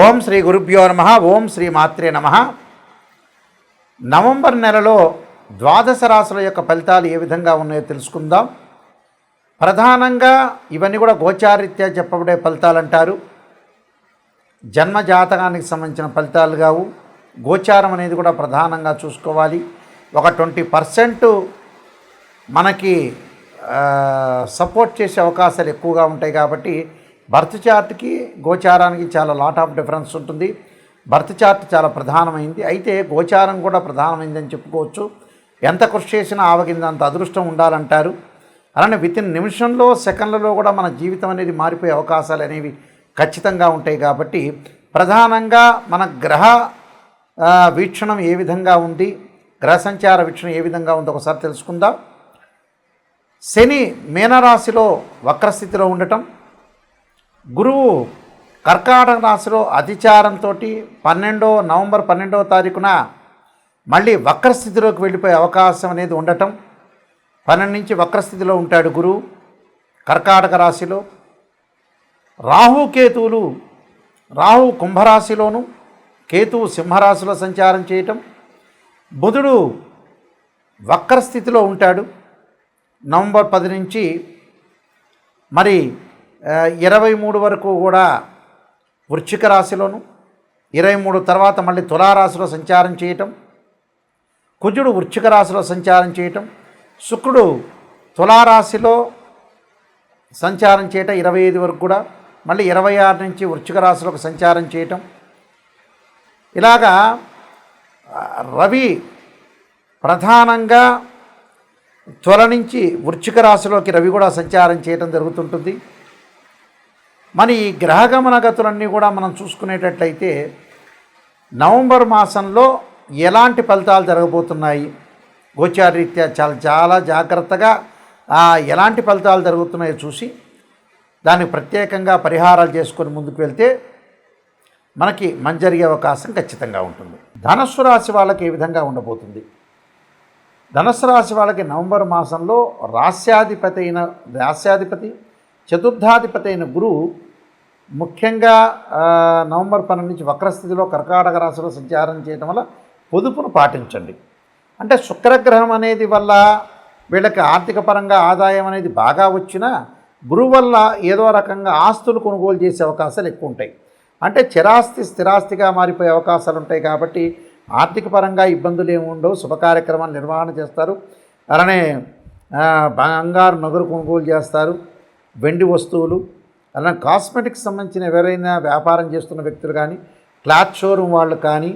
ఓం శ్రీ గురుభ్యో నమః. ఓం శ్రీ మాత్రే నమః. నవంబర్ నెలలో ద్వాదశ రాశుల యొక్క ఫలితాలు ఏ విధంగా ఉన్నాయో తెలుసుకుందాం. ప్రధానంగా ఇవన్నీ కూడా గోచారీత్యా చెప్పబడే ఫలితాలు అంటారు. జన్మ జాతకానికి సంబంధించిన ఫలితాలు కావు. గోచారం అనేది కూడా ప్రధానంగా చూసుకోవాలి. ఒక 20% మనకి సపోర్ట్ చేసే అవకాశాలు ఎక్కువగా ఉంటాయి. కాబట్టి బర్త్ చార్ట్కి గోచారానికి చాలా లాట్ ఆఫ్ డిఫరెన్స్ ఉంటుంది. బర్త్ చార్ట్ చాలా ప్రధానమైంది, అయితే గోచారం కూడా ప్రధానమైందని చెప్పుకోవచ్చు. ఎంత కృషి చేసినా ఆవగిందంత అదృష్టం ఉండాలంటారు. అలానే వితిన్ నిమిషంలో సెకండ్లలో కూడా మన జీవితం అనేది మారిపోయే అవకాశాలు అనేవి ఖచ్చితంగా ఉంటాయి. కాబట్టి ప్రధానంగా మన గ్రహ వీక్షణం ఏ విధంగా ఉంది, గ్రహ సంచార వీక్షణం ఏ విధంగా ఉందో ఒకసారి తెలుసుకుందాం. శని మీనరాశిలో వక్రస్థితిలో ఉండటం, గురువు కర్కాటక రాశిలో అతిచారంతో నవంబర్ 12వ తారీఖున మళ్ళీ వక్రస్థితిలోకి వెళ్ళిపోయే అవకాశం అనేది ఉండటం. 12 నుంచి వక్రస్థితిలో ఉంటాడు గురువు కర్కాటక రాశిలో. రాహుకేతువులు, రాహు కుంభరాశిలోను, కేతువు సింహరాశిలో సంచారం చేయటం. బుధుడు వక్రస్థితిలో ఉంటాడు నవంబర్ 10 నుంచి మరి 23 వరకు కూడా వృశ్చిక రాశిలోను, 23 తర్వాత మళ్ళీ తులారాశిలో సంచారం చేయటం. కుజుడు వృశ్చిక రాశిలో సంచారం చేయటం, శుక్రుడు తులారాశిలో సంచారం చేయటం 25 వరకు కూడా, మళ్ళీ 26 నుంచి వృశ్చిక రాశిలోకి సంచారం చేయటం. ఇలాగా రవి ప్రధానంగా తుల నుంచి వృశ్చిక రాశిలోకి రవి కూడా సంచారం చేయటం జరుగుతుంటుంది. మరి ఈ గ్రహగమన గతులన్నీ కూడా మనం చూసుకునేటట్లయితే నవంబర్ మాసంలో ఎలాంటి ఫలితాలు జరగబోతున్నాయి, గోచారీత్యా చాలా జాగ్రత్తగా ఎలాంటి ఫలితాలు జరుగుతున్నాయో చూసి దానికి ప్రత్యేకంగా పరిహారాలు చేసుకొని ముందుకు వెళ్తే మనకి మంచి జరిగే అవకాశం ఖచ్చితంగా ఉంటుంది. ధనస్సు రాశి వాళ్ళకి ఏ విధంగా ఉండబోతుంది? ధనస్సు రాశి వాళ్ళకి నవంబర్ మాసంలో రాస్యాధిపతి చతుర్థాధిపతి అయిన గురువు ముఖ్యంగా నవంబర్ 12 నుంచి వక్రస్థితిలో కర్కాటక రాశిలో సంచారం చేయడం వల్ల పొదుపును పాటించండి. అంటే శుక్రగ్రహం అనేది వల్ల వీళ్ళకి ఆర్థిక పరంగా ఆదాయం అనేది బాగా వచ్చినా గురువు వల్ల ఏదో రకంగా ఆస్తులు కొనుగోలు చేసే అవకాశాలు ఎక్కువ ఉంటాయి. అంటే చిరాస్తి స్థిరాస్తిగా మారిపోయే అవకాశాలు ఉంటాయి. కాబట్టి ఆర్థిక పరంగా ఇబ్బందులు ఏమి ఉండవు. శుభకార్యక్రమాలు నిర్వహణ చేస్తారు. అలానే బంగారు నగరు కొనుగోలు చేస్తారు, వెండి వస్తువులు. అలానే కాస్మెటిక్స్ సంబంధించిన ఎవరైనా వ్యాపారం చేస్తున్న వ్యక్తులు కానీ, క్లాత్ షోరూమ్ వాళ్ళు కానీ,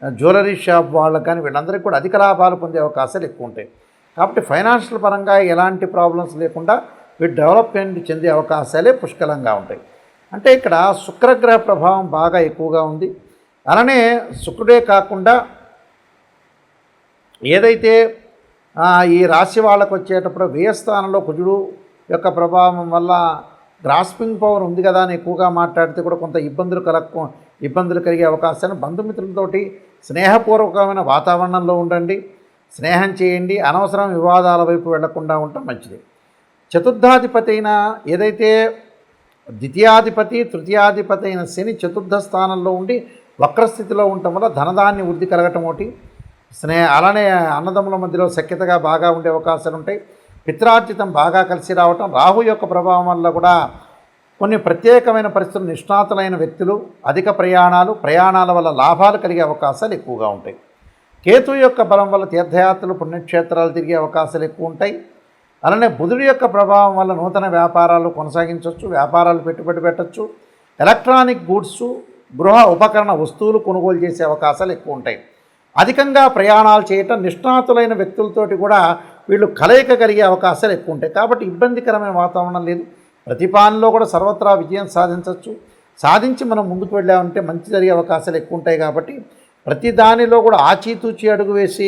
జ్యువెలరీ షాప్ వాళ్ళకు కానీ వీళ్ళందరికీ కూడా అధిక లాభాలు పొందే అవకాశాలు ఎక్కువ ఉంటాయి. కాబట్టి ఫైనాన్షియల్ పరంగా ఎలాంటి ప్రాబ్లమ్స్ లేకుండా వీళ్ళు డెవలప్మెంట్ చెందే అవకాశాలే పుష్కలంగా ఉంటాయి. అంటే ఇక్కడ శుక్రగ్రహ ప్రభావం బాగా ఎక్కువగా ఉంది. అలానే శుక్రుడే కాకుండా ఏదైతే ఈ రాశి వాళ్ళకు వచ్చేటప్పుడు వ్యయస్థానంలో కుజుడు యొక్క ప్రభావం వల్ల గ్రాస్పింగ్ పవర్ ఉంది కదా అని ఎక్కువగా మాట్లాడితే కూడా కొంత ఇబ్బందులు కలిగే అవకాశాన్ని, బంధుమిత్రులతోటి స్నేహపూర్వకమైన వాతావరణంలో ఉండండి, స్నేహం చేయండి, అనవసరం వివాదాల వైపు వెళ్లకుండా ఉండటం మంచిది. చతుర్థాధిపతి అయిన ఏదైతే ద్వితీయాధిపతి తృతీయాధిపతి అయిన శని చతుర్థ స్థానంలో ఉండి వక్రస్థితిలో ఉండటం వల్ల ధనధాన్య వృద్ధి కలగటం ఒకటి, అలానే అన్నదమ్ముల మధ్యలో సఖ్యతగా బాగా ఉండే అవకాశాలు ఉంటాయి. పిత్రార్జితం బాగా కలిసి రావటం. రాహు యొక్క ప్రభావం వల్ల కూడా కొన్ని ప్రత్యేకమైన పరిస్థితులు, నిష్ణాతులైన వ్యక్తులు, అధిక ప్రయాణాల వల్ల లాభాలు కలిగే అవకాశాలు ఎక్కువగా ఉంటాయి. కేతు యొక్క బలం వల్ల తీర్థయాత్రలు, పుణ్యక్షేత్రాలు తిరిగే అవకాశాలు ఎక్కువ ఉంటాయి. అలానే బుధుడి యొక్క ప్రభావం వల్ల నూతన వ్యాపారాలు కొనసాగించవచ్చు, వ్యాపారాలు పెట్టుబడి పెట్టచ్చు, ఎలక్ట్రానిక్ గూడ్స్, గృహ ఉపకరణ వస్తువులు కొనుగోలు చేసే అవకాశాలు ఎక్కువ ఉంటాయి. అధికంగా ప్రయాణాలు చేయటం, నిష్ణాతులైన వ్యక్తులతోటి కూడా వీళ్ళు కలయిక కలిగే అవకాశాలు ఎక్కువ ఉంటాయి. కాబట్టి ఇబ్బందికరమైన వాతావరణం లేదు. ప్రతి పనిలో కూడా సర్వత్రా విజయం సాధించి మనం ముందుకు వెళ్ళామంటే మంచి జరిగే అవకాశాలు ఎక్కువ ఉంటాయి. కాబట్టి ప్రతి దానిలో కూడా ఆచితూచి అడుగు వేసి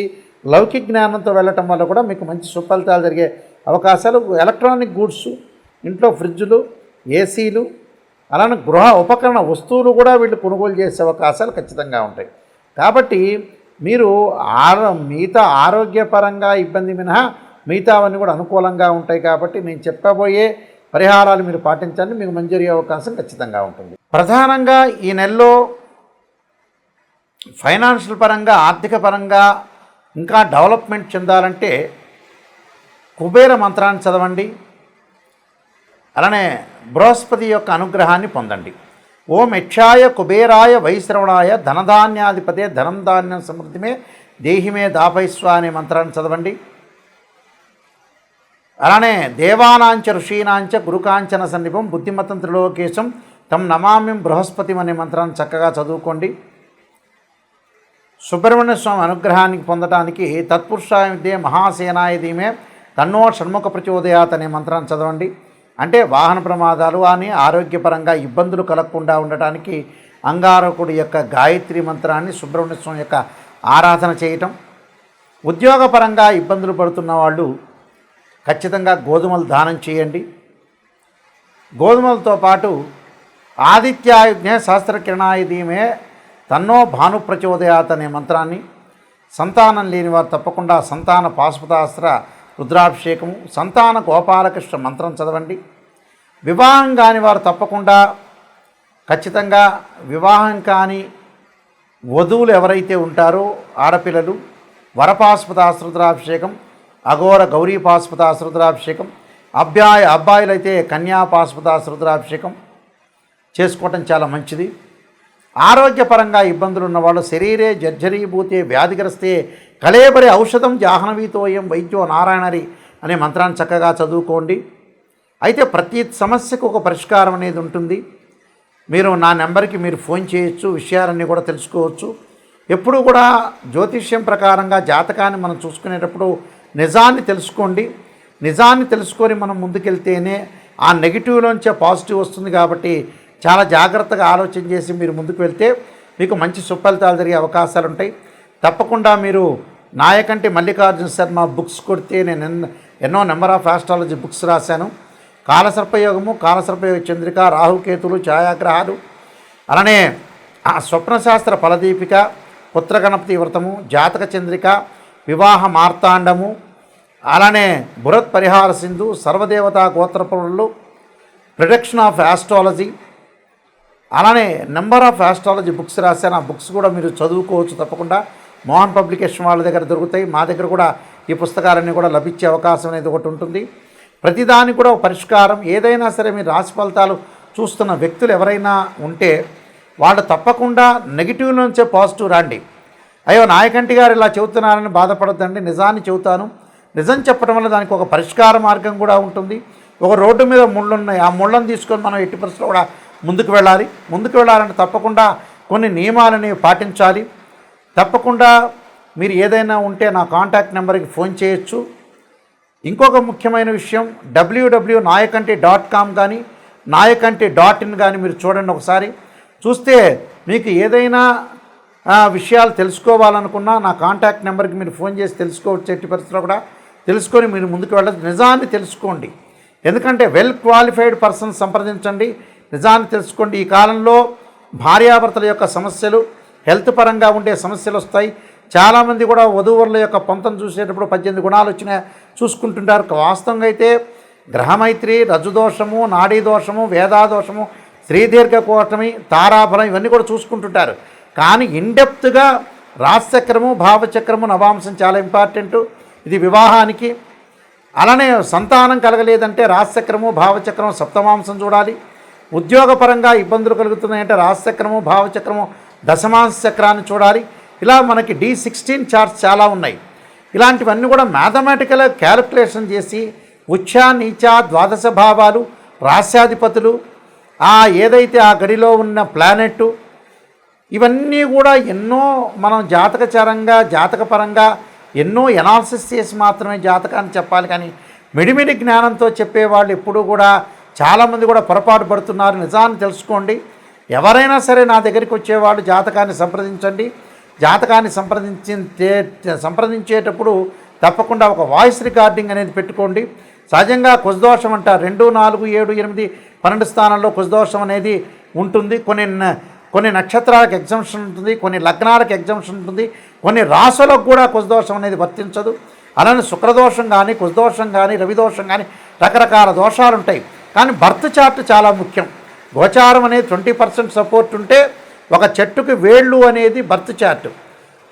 లౌకిక జ్ఞానంతో వెళ్ళటం వల్ల కూడా మీకు మంచి సుఫలితాలు జరిగే అవకాశాలు. ఎలక్ట్రానిక్ గూడ్స్, ఇంట్లో ఫ్రిడ్జులు, ఏసీలు, అలానే గృహ ఉపకరణ వస్తువులు కూడా వీళ్ళు కొనుగోలు చేసే అవకాశాలు ఖచ్చితంగా ఉంటాయి. కాబట్టి మీరు మిగతా ఆరోగ్యపరంగా ఇబ్బంది మినహా మిగతావన్నీ కూడా అనుకూలంగా ఉంటాయి. కాబట్టి నేను చెప్పబోయే పరిహారాలు మీరు పాటించండి, మీకు మంచి జరిగే అవకాశం ఖచ్చితంగా ఉంటుంది. ప్రధానంగా ఈ నెలలో ఫైనాన్షియల్ పరంగా, ఆర్థిక పరంగా ఇంకా డెవలప్మెంట్ చెందాలంటే కుబేర మంత్రాన్ని చదవండి. అలానే బృహస్పతి యొక్క అనుగ్రహాన్ని పొందండి. ఓం యక్షాయ కుబేరాయ వైశ్రవణాయ ధనధాన్యాధిపతే ధనం ధాన్యం సమృద్ధిమే దేహిమే దాపైస్వ అనే మంత్రాన్ని చదవండి. అలానే దేవానాంచ ఋషీనాంచ గురుకాంచన సన్నిపం బుద్ధిమతం త్రిలోకేశం తం నమామ్యం బృహస్పతిం అనే మంత్రాన్ని చక్కగా చదువుకోండి. సుబ్రహ్మణ్య స్వామి అనుగ్రహానికి పొందడానికి తత్పురుషాయ విద్యే మహాసేనాయ ధీమే తన్నో షణ్ముఖ ప్రచోదయాత్ అనే మంత్రాన్ని చదవండి. అంటే వాహన ప్రమాదాలు అని ఆరోగ్యపరంగా ఇబ్బందులు కలగకుండా ఉండటానికి అంగారకుడి యొక్క గాయత్రి మంత్రాన్ని సుబ్రహ్మణ్య స్వామి యొక్క ఆరాధన చేయటం. ఉద్యోగపరంగా ఇబ్బందులు పడుతున్న వాళ్ళు ఖచ్చితంగా గోధుమలు దానం చేయండి. గోధుమలతో పాటు ఆదిత్యాయుజ్ఞే సహస్రకిరణాయ ధీమే తన్నో భాను ప్రచోదయాత్ అనే మంత్రాన్ని, సంతానం లేని వారు తప్పకుండా సంతాన పాశుపతాస్త్ర రుద్రాభిషేకము, సంతాన గోపాలకృష్ణ మంత్రం చదవండి. వివాహం కాని వారు తప్పకుండా ఖచ్చితంగా వివాహం కాని వధువులు ఎవరైతే ఉంటారో ఆడపిల్లలు వరపాశుపతాస్త్ర రుద్రాభిషేకం, అఘోర గౌరీ పాశుపతాస్త్ర రుద్రాభిషేకం, అబ్బాయిలైతే కన్యా పాశుపతాస్త్ర రుద్రాభిషేకం చేసుకోవటం చాలా మంచిది. ఆరోగ్యపరంగా ఇబ్బందులు ఉన్నవాళ్ళు శరీరే జర్జరీభూతే వ్యాధిగ్రస్తే కళేబరి ఔషధం జాహ్నవీతోయం వైద్యో నారాయణరి అనే మంత్రాన్ని చక్కగా చదువుకోండి. అయితే ప్రతి సమస్యకు ఒక పరిష్కారం అనేది ఉంటుంది. మీరు నా నెంబర్కి మీరు ఫోన్ చేయొచ్చు, విషయాలన్నీ కూడా తెలుసుకోవచ్చు. ఎప్పుడు కూడా జ్యోతిష్యం ప్రకారంగా జాతకాన్ని మనం చూసుకునేటప్పుడు నిజాన్ని తెలుసుకోండి. నిజాన్ని తెలుసుకొని మనం ముందుకెళ్తేనే ఆ నెగిటివ్లోంచే పాజిటివ్ వస్తుంది. కాబట్టి చాలా జాగ్రత్తగా ఆలోచన చేసి మీరు ముందుకు వెళ్తే మీకు మంచి సుఫలితాలు జరిగే అవకాశాలు ఉంటాయి. తప్పకుండా మీరు నాయకంటి మల్లికార్జున శర్మ బుక్స్ కొడితే నేను ఎన్నో నెంబర్ ఆఫ్ ఆస్ట్రాలజీ బుక్స్ రాశాను. కాలసర్పయోగము, కాలసర్పయోగ చంద్రిక, రాహుకేతులు, ఛాయాగ్రహాలు, అలానే స్వప్నశాస్త్ర ఫలదీపిక, పుత్రగణపతి వ్రతము, జాతక చంద్రిక, వివాహ మార్తాండము, అలానే బృహత్ పరిహార సింధు, సర్వదేవతా గోత్రపురులు, ప్రొడక్షన్ ఆఫ్ ఆస్ట్రాలజీ, అలానే నెంబర్ ఆఫ్ ఆస్ట్రాలజీ బుక్స్ రాశాను. ఆ బుక్స్ కూడా మీరు చదువుకోవచ్చు. తప్పకుండా మోహన్ పబ్లికేషన్ వాళ్ళ దగ్గర దొరుకుతాయి. మా దగ్గర కూడా ఈ పుస్తకాలన్నీ కూడా లభించే అవకాశం అనేది ఒకటి ఉంటుంది. ప్రతిదానికి కూడా ఒక పరిష్కారం. ఏదైనా సరే మీరు రాశి ఫలితాలు చూస్తున్న వ్యక్తులు ఎవరైనా ఉంటే వాళ్ళు తప్పకుండా నెగిటివ్ నుంచే పాజిటివ్ రండి. అయ్యో నాయకంటి గారు ఇలా చెబుతున్నారని బాధపడద్దండి. నిజాన్ని చెబుతాను. నిజం చెప్పడం వల్ల దానికి ఒక పరిష్కార మార్గం కూడా ఉంటుంది. ఒక రోడ్డు మీద ముళ్ళు ఉన్నాయి. ఆ ముళ్ళను తీసుకొని మనం ఎట్టి పరిస్థితుల్లో కూడా ముందుకు వెళ్ళాలంటే తప్పకుండా కొన్ని నియమాలని పాటించాలి. తప్పకుండా మీరు ఏదైనా ఉంటే నా కాంటాక్ట్ నెంబర్కి ఫోన్ చేయొచ్చు. ఇంకొక ముఖ్యమైన విషయం, www.nayakanti.com కానీ nayakanti.in కానీ మీరు చూడండి. ఒకసారి చూస్తే మీకు ఏదైనా విషయాలు తెలుసుకోవాలనుకున్నా నా కాంటాక్ట్ నెంబర్కి మీరు ఫోన్ చేసి తెలుసుకోవచ్చు. ఎట్టి పరిస్థితుల్లో కూడా తెలుసుకొని మీరు ముందుకు వెళ్ళచ్చు. నిజాన్ని తెలుసుకోండి. ఎందుకంటే వెల్ క్వాలిఫైడ్ పర్సన్ సంప్రదించండి. నిజాన్ని తెలుసుకోండి. ఈ కాలంలో భార్యాభర్తల యొక్క సమస్యలు, హెల్త్ పరంగా ఉండే సమస్యలు వస్తాయి. చాలామంది కూడా వధూవరుల యొక్క పొంతం చూసేటప్పుడు 18 గుణాలు వచ్చినా చూసుకుంటుంటారు. వాస్తవంగా అయితే గ్రహమైత్రి, రజ్జుదోషము, నాడీ దోషము, వేదాదోషము, శ్రీదీర్ఘకోటమి, తారాఫలం ఇవన్నీ కూడా చూసుకుంటుంటారు. కానీ ఇన్డెప్త్గా రాశిచక్రము, భావచక్రము, నవాంశం చాలా ఇంపార్టెంటు. ఇది వివాహానికి. అలానే సంతానం కలగలేదంటే రాశిచక్రము, భావచక్రము, సప్తమాంశం చూడాలి. ఉద్యోగపరంగా ఇబ్బందులు కలుగుతున్నాయంటే రాశిచక్రము, భావచక్రము, దశమాంశ చక్రాన్ని చూడాలి. ఇలా మనకి D16 చార్ట్స్ చాలా ఉన్నాయి. ఇలాంటివన్నీ కూడా మ్యాథమెటికల్గా క్యాలిక్యులేషన్ చేసి ఉచ్చ, నీచ, ద్వాదశ భావాలు, రాశ్యాధిపతులు, ఏదైతే ఆ గడిలో ఉన్న ప్లానెట్, ఇవన్నీ కూడా ఎన్నో మనం జాతకపరంగా ఎన్నో ఎనాలిసిస్ చేసి మాత్రమే జాతకాన్ని చెప్పాలి. కానీ మిడిమిడి జ్ఞానంతో చెప్పేవాళ్ళు ఎప్పుడూ కూడా చాలామంది కూడా పొరపాటు పడుతున్నారు. నిజాన్ని తెలుసుకోండి. ఎవరైనా సరే నా దగ్గరికి వచ్చేవాళ్ళు జాతకాన్ని సంప్రదించండి. జాతకాన్ని సంప్రదించేటప్పుడు తప్పకుండా ఒక వాయిస్ రికార్డింగ్ అనేది పెట్టుకోండి. సహజంగా కుజదోషం అంటారు. 2, 4, 7, 8, 12 స్థానాల్లో కుజదోషం అనేది ఉంటుంది. కొన్ని నక్షత్రాలకు ఎగ్జంప్షన్ ఉంటుంది, కొన్ని లగ్నాలకు ఎగ్జంప్షన్ ఉంటుంది, కొన్ని రాశులకు కూడా కుజదోషం అనేది వర్తించదు. అలానే శుక్రదోషం కానీ, కుజదోషం కానీ, రవిదోషం కానీ రకరకాల దోషాలు ఉంటాయి. కానీ బర్త్ చార్ట్ చాలా ముఖ్యం. గోచారం అనేది 20% సపోర్ట్ ఉంటే ఒక చెట్టుకి వేళ్ళు అనేది బర్త్ చార్ట్,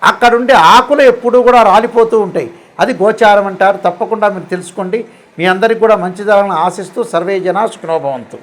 అక్కడుండే ఆకులు ఎప్పుడూ కూడా రాలిపోతూ ఉంటాయి. అది గోచారం అంటారు. తప్పకుండా మీరు తెలుసుకోండి. మీ అందరికీ కూడా మంచి జరగాలని ఆశిస్తూ సర్వే జనా సుఖినో భవంతు.